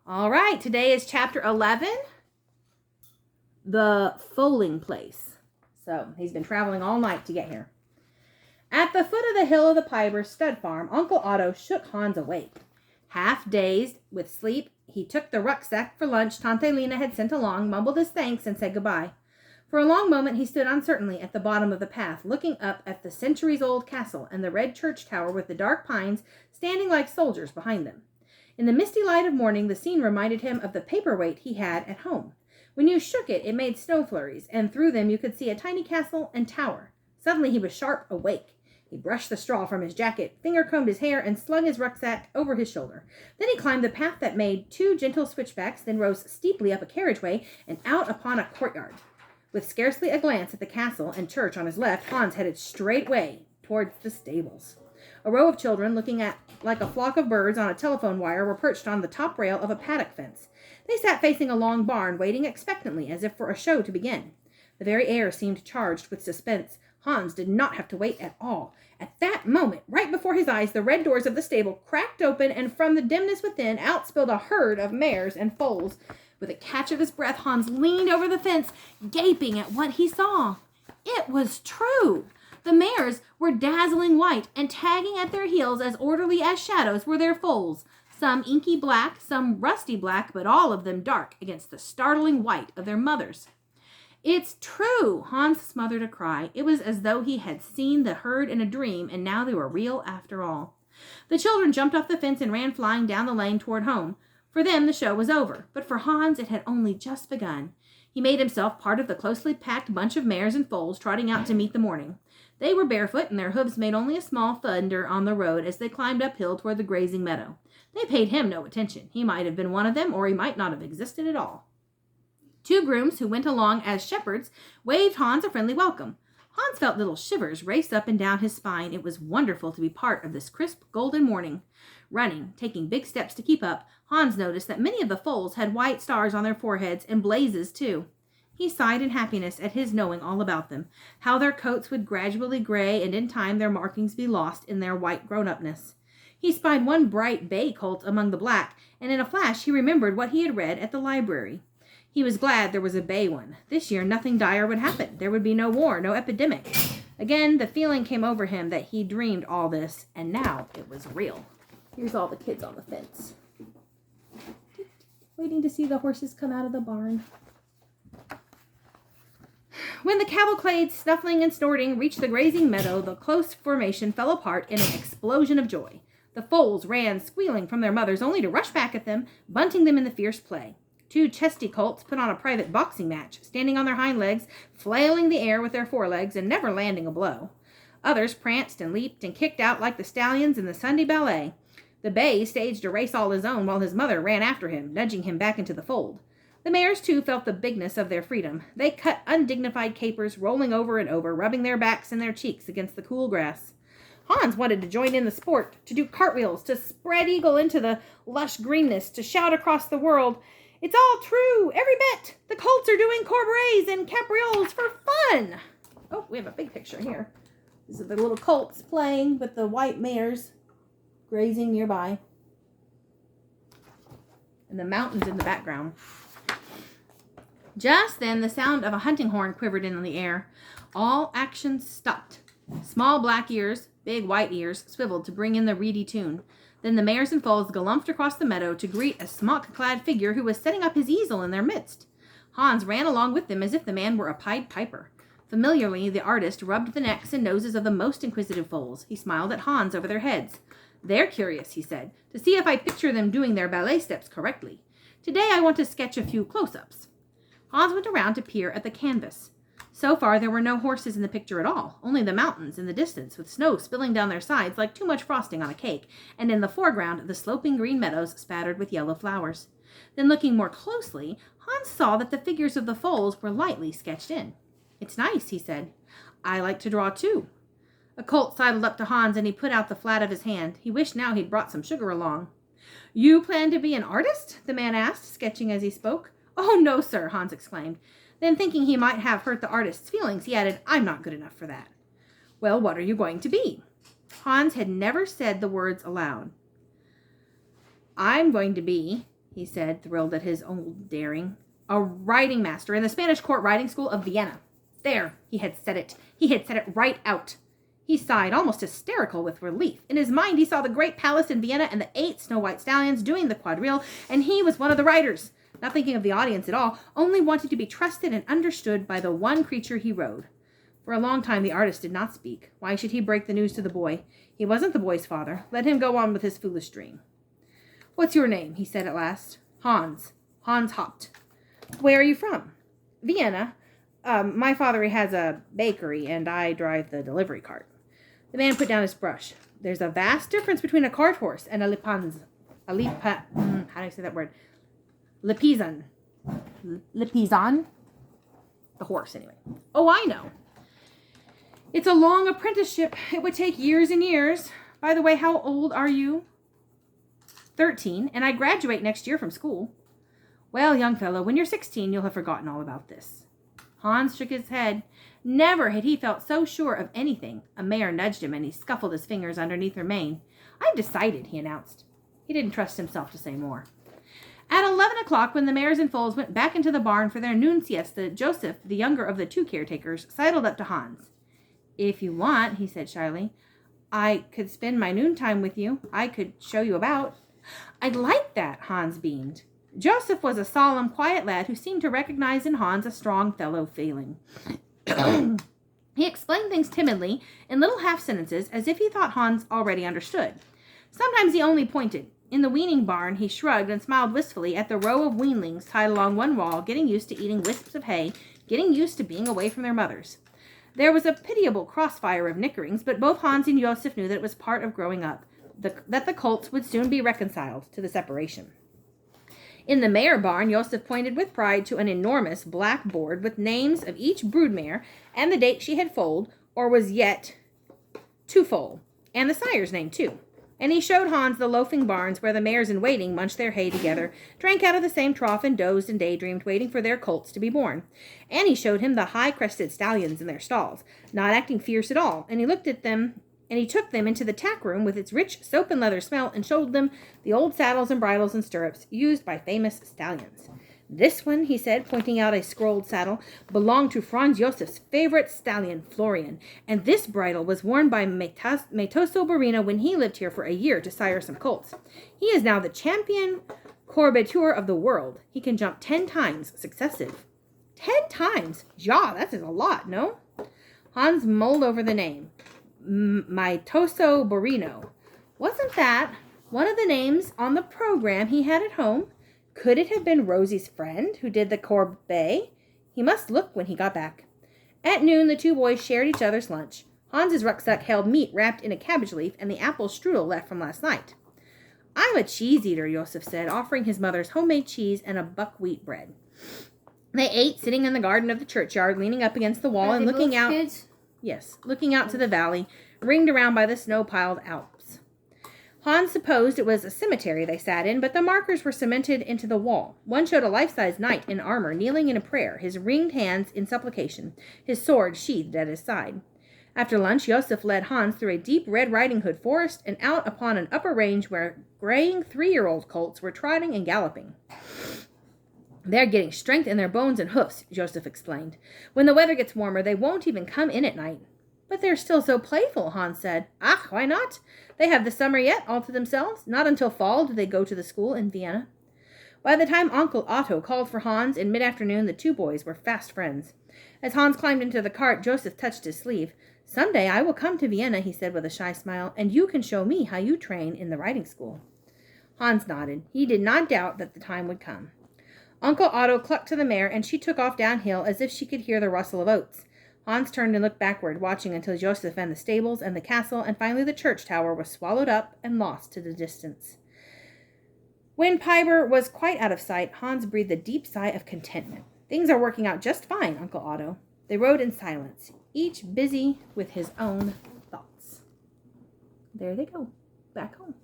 All right, today is chapter 11, the foaling place. So he's been traveling all night to get here. At the foot of the hill of the Piper stud farm, Uncle Otto shook Hans awake. Half dazed with sleep, he took the rucksack for lunch Tante Lena had sent along, mumbled his thanks, and said goodbye. For a long moment he stood uncertainly at the bottom of the path, looking up at the centuries-old castle and the red church tower with the dark pines standing like soldiers behind them. In the misty light of morning, the scene reminded him of the paperweight he had at home. When you shook it, it made snow flurries, and through them you could see a tiny castle and tower. Suddenly he was sharp awake. He brushed the straw from his jacket, finger-combed his hair, and slung his rucksack over his shoulder. Then he climbed the path that made two gentle switchbacks, then rose steeply up a carriageway and out upon a courtyard. With scarcely a glance at the castle and church on his left, Hans headed straightway towards the stables. A row of children, looking like a flock of birds on a telephone wire, were perched on the top rail of a paddock fence. They sat facing a long barn, waiting expectantly, as if for a show to begin. The very air seemed charged with suspense. Hans did not have to wait at all. At that moment, right before his eyes, the red doors of the stable cracked open, and from the dimness within out spilled a herd of mares and foals. With a catch of his breath, Hans leaned over the fence, gaping at what he saw. It was true. The mares were dazzling white, and tagging at their heels as orderly as shadows were their foals, some inky black, some rusty black, but all of them dark against the startling white of their mothers. It's true! Hans smothered a cry. It was as though he had seen the herd in a dream, and now they were real after all. The children jumped off the fence and ran flying down the lane toward home. For them, the show was over, but for Hans, it had only just begun. He made himself part of the closely packed bunch of mares and foals trotting out to meet the morning. They were barefoot, and their hooves made only a small thunder on the road as they climbed uphill toward the grazing meadow. They paid him no attention. He might have been one of them, or he might not have existed at all. Two grooms who went along as shepherds waved Hans a friendly welcome. Hans felt little shivers race up and down his spine. It was wonderful to be part of this crisp golden morning. Running, taking big steps to keep up, Hans noticed that many of the foals had white stars on their foreheads and blazes too. He sighed in happiness at his knowing all about them, how their coats would gradually gray and in time their markings be lost in their white grown-upness. He spied one bright bay colt among the black, and in a flash he remembered what he had read at the library. He was glad there was a bay one. This year nothing dire would happen. There would be no war, no epidemic. Again, the feeling came over him that he dreamed all this, and now it was real. Here's all the kids on the fence, waiting to see the horses come out of the barn. When the cavalcade, snuffling and snorting, reached the grazing meadow, the close formation fell apart in an explosion of joy. The foals ran squealing from their mothers, only to rush back at them, bunting them in the fierce play. Two chesty colts put on a private boxing match, standing on their hind legs, flailing the air with their forelegs, and never landing a blow. Others pranced and leaped and kicked out like the stallions in the Sunday ballet. The bay staged a race all his own while his mother ran after him, nudging him back into the fold. The mares, too, felt the bigness of their freedom. They cut undignified capers, rolling over and over, rubbing their backs and their cheeks against the cool grass. Hans wanted to join in the sport, to do cartwheels, to spread eagle into the lush greenness, to shout across the world, "It's all true, every bit! The colts are doing courbouets and caprioles for fun!" Oh, we have a big picture here. These are the little colts playing with the white mares grazing nearby. And the mountains in the background. Just then, the sound of a hunting horn quivered in the air. All action stopped. Small black ears, big white ears, swiveled to bring in the reedy tune. Then the mares and foals galumphed across the meadow to greet a smock-clad figure who was setting up his easel in their midst. Hans ran along with them as if the man were a Pied Piper. Familiarly, the artist rubbed the necks and noses of the most inquisitive foals. He smiled at Hans over their heads. "They're curious," he said, "to see if I picture them doing their ballet steps correctly. Today I want to sketch a few close-ups." Hans went around to peer at the canvas. So far there were no horses in the picture at all, only the mountains in the distance, with snow spilling down their sides like too much frosting on a cake, and in the foreground the sloping green meadows spattered with yellow flowers. Then looking more closely, Hans saw that the figures of the foals were lightly sketched in. "It's nice," he said. "I like to draw too." A colt sidled up to Hans and he put out the flat of his hand. He wished now he'd brought some sugar along. "You plan to be an artist?" the man asked, sketching as he spoke. "Oh, no, sir," Hans exclaimed. Then, thinking he might have hurt the artist's feelings, he added, "I'm not good enough for that." "Well, what are you going to be?" Hans had never said the words aloud. "I'm going to be he said, thrilled at his own daring. A riding master in the Spanish court riding school of Vienna. There, he had said it. He had said it right out. He sighed, almost hysterical with relief. In his mind, he saw the great palace in Vienna and the 8 snow-white stallions doing the quadrille, and he was one of the riders, not thinking of the audience at all, only wanting to be trusted and understood by the one creature he rode. For a long time, the artist did not speak. Why should he break the news to the boy? He wasn't the boy's father. Let him go on with his foolish dream. What's your name? He said at last. Hans. Hans hopped. Where are you from? Vienna. My father has a bakery, and I drive the delivery cart. The man put down his brush. There's a vast difference between a cart horse and a lipanz. How do I say that word? Lipizan. Lipizan? The horse, anyway. Oh, I know. It's a long apprenticeship. It would take years and years. By the way, how old are you? 13, and I graduate next year from school. Well, young fellow, when you're 16, you'll have forgotten all about this. Hans shook his head. Never had he felt so sure of anything. A mare nudged him, and he scuffled his fingers underneath her mane. I've decided, he announced. He didn't trust himself to say more. At 11 o'clock, when the mares and foals went back into the barn for their noon siesta, Joseph, the younger of the 2 caretakers, sidled up to Hans. If you want, he said shyly, I could spend my noontime with you. I could show you about. I'd like that, Hans beamed. Joseph was a solemn, quiet lad who seemed to recognize in Hans a strong fellow feeling. He explained things timidly, in little half-sentences, as if he thought Hans already understood. Sometimes he only pointed. In the weaning barn, he shrugged and smiled wistfully at the row of weanlings tied along one wall, getting used to eating wisps of hay, getting used to being away from their mothers. There was a pitiable crossfire of nickerings, but both Hans and Joseph knew that it was part of growing up, that the colts would soon be reconciled to the separation. In the mare barn, Joseph pointed with pride to an enormous black board with names of each broodmare and the date she had foaled, or was yet to foal, and the sire's name, too. And he showed Hans the loafing barns where the mares in waiting munched their hay together, drank out of the same trough, and dozed and daydreamed, waiting for their colts to be born. And he showed him the high-crested stallions in their stalls, not acting fierce at all, and he looked at them, and he took them into the tack room with its rich soap and leather smell and showed them the old saddles and bridles and stirrups used by famous stallions. This one, he said, pointing out a scrolled saddle, belonged to Franz Josef's favorite stallion, Florian, and this bridle was worn by Metoso Barina when he lived here for a year to sire some colts. He is now the champion courbateur of the world. He can jump 10 times successive. 10 times? Ja, that is a lot, no? Hans mulled over the name. Metoso Barino. Wasn't that one of the names on the program he had at home? Could it have been Rosie's friend who did the corbeille? He must look when he got back. At noon, the 2 boys shared each other's lunch. Hans's rucksack held meat wrapped in a cabbage leaf and the apple strudel left from last night. I'm a cheese eater, Joseph said, offering his mother's homemade cheese and a buckwheat bread. They ate, sitting in the garden of the churchyard, leaning up against the wall and looking out. Kids? Yes, looking out to the valley, ringed around by the snow-piled Alps. Hans supposed it was a cemetery they sat in, but the markers were cemented into the wall. One showed a life-size knight in armor kneeling in a prayer, his ringed hands in supplication, his sword sheathed at his side. After lunch, Joseph led Hans through a deep Red Riding Hood forest and out upon an upper range where graying 3-year-old colts were trotting and galloping. They're getting strength in their bones and hoofs, Joseph explained. When the weather gets warmer, they won't even come in at night. But they're still so playful, Hans said. Ah, why not? They have the summer yet, all to themselves. Not until fall do they go to the school in Vienna. By the time Uncle Otto called for Hans in mid-afternoon, the 2 boys were fast friends. As Hans climbed into the cart, Joseph touched his sleeve. Someday I will come to Vienna, he said with a shy smile, and you can show me how you train in the riding school. Hans nodded. He did not doubt that the time would come. Uncle Otto clucked to the mare, and she took off downhill as if she could hear the rustle of oats. Hans turned and looked backward, watching until Joseph and the stables and the castle and finally the church tower was swallowed up and lost to the distance. When Piber was quite out of sight, Hans breathed a deep sigh of contentment. Things are working out just fine, Uncle Otto. They rode in silence, each busy with his own thoughts. There they go, back home.